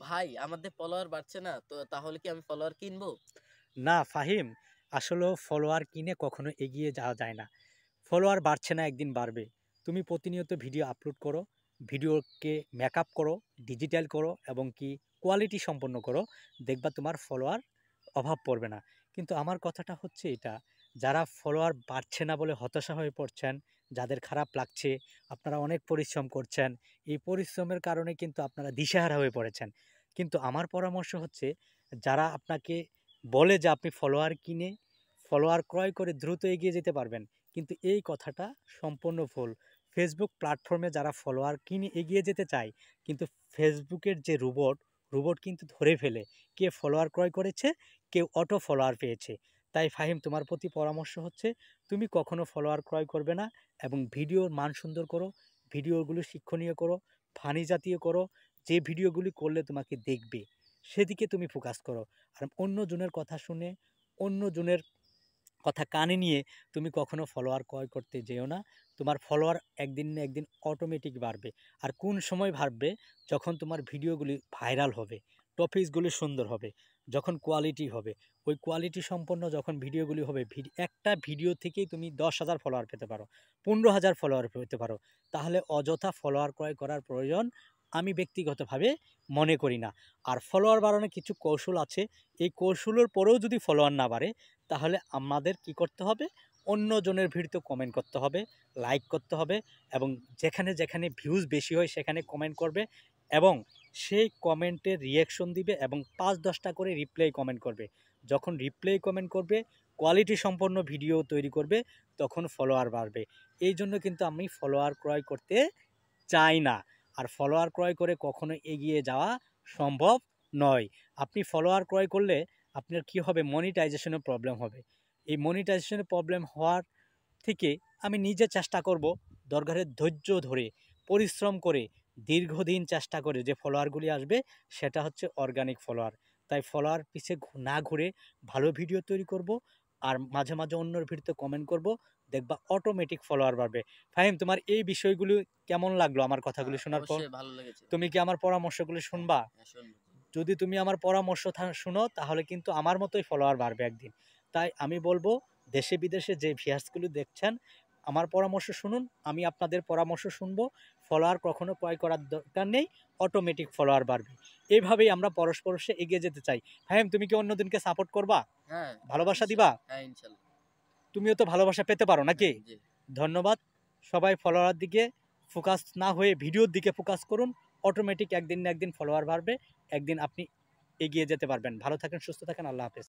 ভাই আমাদের ফলোয়ার বাড়ছে না, তো তাহলে কি আমি ফলোয়ার কিনবো? না ফাহিম, আসলেও ফলোয়ার কিনে কখনো এগিয়ে যাওয়া যায় না। ফলোয়ার বাড়ছে না, একদিন বাড়বে। তুমি প্রতিনিয়ত ভিডিও আপলোড করো, ভিডিওকে মেকআপ করো, ডিজিটাল করো এবং কি কোয়ালিটি সম্পন্ন করো, দেখবা তোমার ফলোয়ার অভাব পড়বে না। কিন্তু আমার কথাটা হচ্ছে এটা, যারা ফলোয়ার বাড়ছে না বলে হতাশা হয়ে পড়ছেন, যাদের খারাপ লাগছে, আপনারা অনেক পরিশ্রম করছেন, এই পরিশ্রমের কারণে কিন্তু আপনারা দিশেহারা হয়ে পড়েছেন। কিন্তু আমার পরামর্শ হচ্ছে, যারা আপনাকে বলে যে আপনি ফলোয়ার কিনে ফলোয়ার ক্রয় করে দ্রুত এগিয়ে যেতে পারবেন, কিন্তু এই কথাটা সম্পূর্ণ ভুল। ফেসবুক প্ল্যাটফর্মে যারা ফলোয়ার কিনে এগিয়ে যেতে চায়, কিন্তু ফেসবুকের যে রোবট কিন্তু ধরে ফেলে কে ফলোয়ার ক্রয় করেছে, কেউ অটো ফলোয়ার পেয়েছে। তাই ফাহিম, তোমার প্রতি পরামর্শ হচ্ছে, তুমি কখনো ফলোয়ার ক্রয় করবে না এবং ভিডিওর মান সুন্দর করো, ভিডিওগুলো শিক্ষণীয় করো, ফানি জাতীয় করো। যে ভিডিওগুলি করলে তোমাকে দেখবে সেদিকে তুমি ফোকাস করো। আর অন্যজনের কথা শুনে, অন্যজনের কথা কানে নিয়ে তুমি কখনো ফলোয়ার ক্রয় করতে যেও না। তোমার ফলোয়ার একদিন না একদিন অটোমেটিক বাড়বে। আর কোন সময় বাড়বে? যখন তোমার ভিডিওগুলি ভাইরাল হবে, টপিকসগুলি সুন্দর হবে, যখন কোয়ালিটি হবে, ওই কোয়ালিটি সম্পন্ন যখন ভিডিওগুলি হবে, একটা ভিডিও থেকেই তুমি 10,000 ফলোয়ার পেতে পারো, 15,000 ফলোয়ার পেতে পারো। তাহলে অযথা ফলোয়ার ক্রয় করার প্রয়োজন আমি ব্যক্তিগতভাবে মনে করি না। আর ফলোয়ার বাড়ানোর কিছু কৌশল আছে। এই কৌশলের পরেও যদি ফলোয়ার না বাড়ে, তাহলে আমাদের কি করতে হবে? অন্যজনের ভিডিওতে কমেন্ট করতে হবে, লাইক করতে হবে এবং যেখানে যেখানে ভিউজ বেশি হয় সেখানে কমেন্ট করবে এবং সেই কমেন্টের রিয়াকশন দিবে এবং 5-10টা করে রিপ্লাই কমেন্ট করবে। যখন রিপ্লাই কমেন্ট করবে, কোয়ালিটি সম্পন্ন ভিডিও তৈরি করবে, তখন ফলোয়ার বাড়বে। এই জন্য কিন্তু আমি ফলোয়ার ক্রয় করতে চাই না। আর ফলোয়ার ক্রয় করে কখনো এগিয়ে যাওয়া সম্ভব নয়। আপনি ফলোয়ার ক্রয় করলে আপনার কি হবে? মনিটাইজেশনের প্রবলেম হবে। এই মনিটাইজেশনের প্রবলেম হওয়ার থেকে আমি নিজে চেষ্টা করব, দরকারে ধৈর্য ধরে, পরিশ্রম করে, দীর্ঘদিন চেষ্টা করে যে ফলোয়ারগুলি আসবে সেটা হচ্ছে অর্গানিক ফলোয়ার। তাই ফলোয়ার পিছে না ঘুরে ভালো ভিডিও তৈরি করব আর মাঝে মাঝে অন্যর ভিডিওতে কমেন্ট করব, দেখবা অটোমেটিক ফলোয়ার বাড়বে। ফাহিম, তোমার এই বিষয়গুলো কেমন লাগলো আমার কথাগুলি শোনার পর? অবশ্যই ভালো লেগেছে। তুমি কি আমার পরামর্শগুলি শুনবা? হ্যাঁ, শুনবো। যদি তুমি আমার পরামর্শ শুনো, তাহলে কিন্তু আমার মতোই ফলোয়ার বাড়বে একদিন। তাই আমি বলবো, দেশে বিদেশে যে ভিউয়ার্সগুলো দেখছেন, আমার পরামর্শ শুনুন, আমি আপনাদের পরামর্শ শুনবো। ফলোয়ার কখনো ক্রয় করার দরকার নেই, অটোমেটিক ফলোয়ার বাড়বে। এইভাবেই আমরা পরস্পরকে এগিয়ে যেতে চাই। হ্যাঁ, তুমি কি অন্যদিনকে সাপোর্ট করবা? হ্যাঁ, ভালোবাসা দিবা? ইনশাল্লাহ। হ্যাঁ, ইনশাল্লাহ। তুমিও তো ভালোবাসা পেতে পারো নাকি? হ্যাঁ, জি। ধন্যবাদ। সবাই ফলোয়ার দিকে ফোকাস না হয়ে ভিডিওর দিকে ফোকাস করুন। অটোমেটিক একদিন না একদিন ফলোয়ার বাড়বে। একদিন আপনি এগিয়ে যেতে পারবেন। ভালো থাকেন, সুস্থ থাকেন। আল্লাহ হাফেজ।